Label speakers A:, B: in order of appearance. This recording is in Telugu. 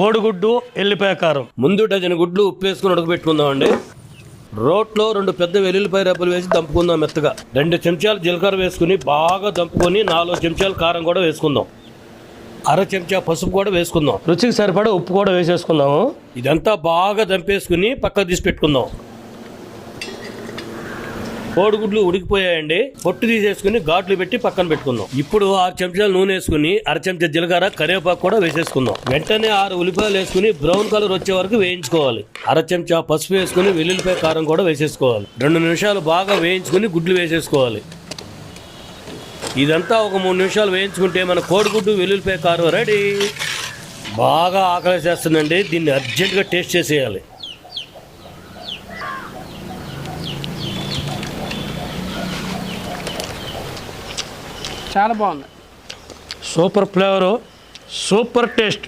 A: కోడిగుడ్డు ఎల్లిపాయ కారం. ముందు డజన్ గుడ్లు ఉప్పు వేసుకుని ఉడకబెట్టుకుందామండి. రోట్లో 2 పెద్ద వెల్లుల్లిపాయ రెబ్బలు వేసి దంపుకుందాం మెత్తగా. 2 చెంచాలు జీలకర్ర వేసుకుని బాగా దంపుకొని 4 చెంచాలు కారం కూడా వేసుకుందాం. 1/2 చెంచా పసుపు కూడా వేసుకుందాం. రుచికి సరిపడా ఉప్పు కూడా వేసేసుకుందాము. ఇదంతా బాగా దంపేసుకుని పక్కకు తీసి పెట్టుకుందాం. కోడిగుడ్లు ఉడికిపోయాయండి. పొట్టు తీసేసుకుని ఘాట్లు పెట్టి పక్కన పెట్టుకుందాం. ఇప్పుడు 6 చెంచాలు నూనె వేసుకుని 1/2 చెంచా జీలకర్ర కరివేపాకు కూడా వేసేసుకుందాం. వెంటనే 6 ఉల్లిపాయలు వేసుకుని బ్రౌన్ కలర్ వచ్చే వరకు వేయించుకోవాలి. 1/2 చెంచా పసుపు వేసుకుని వెల్లుల్లిపాయ కారం కూడా వేసేసుకోవాలి. 2 నిమిషాలు బాగా వేయించుకుని గుడ్లు వేసేసుకోవాలి. ఇదంతా ఒక 3 నిమిషాలు వేయించుకుంటే మన కోడిగుడ్డు వెల్లుల్లిపాయ కారం రెడీ. బాగా ఆకలేసేస్తుందండి. దీన్ని అర్జెంటుగా టేస్ట్ చేసేయాలి.
B: చాలా బాగుంది.
A: Super flavour, super taste.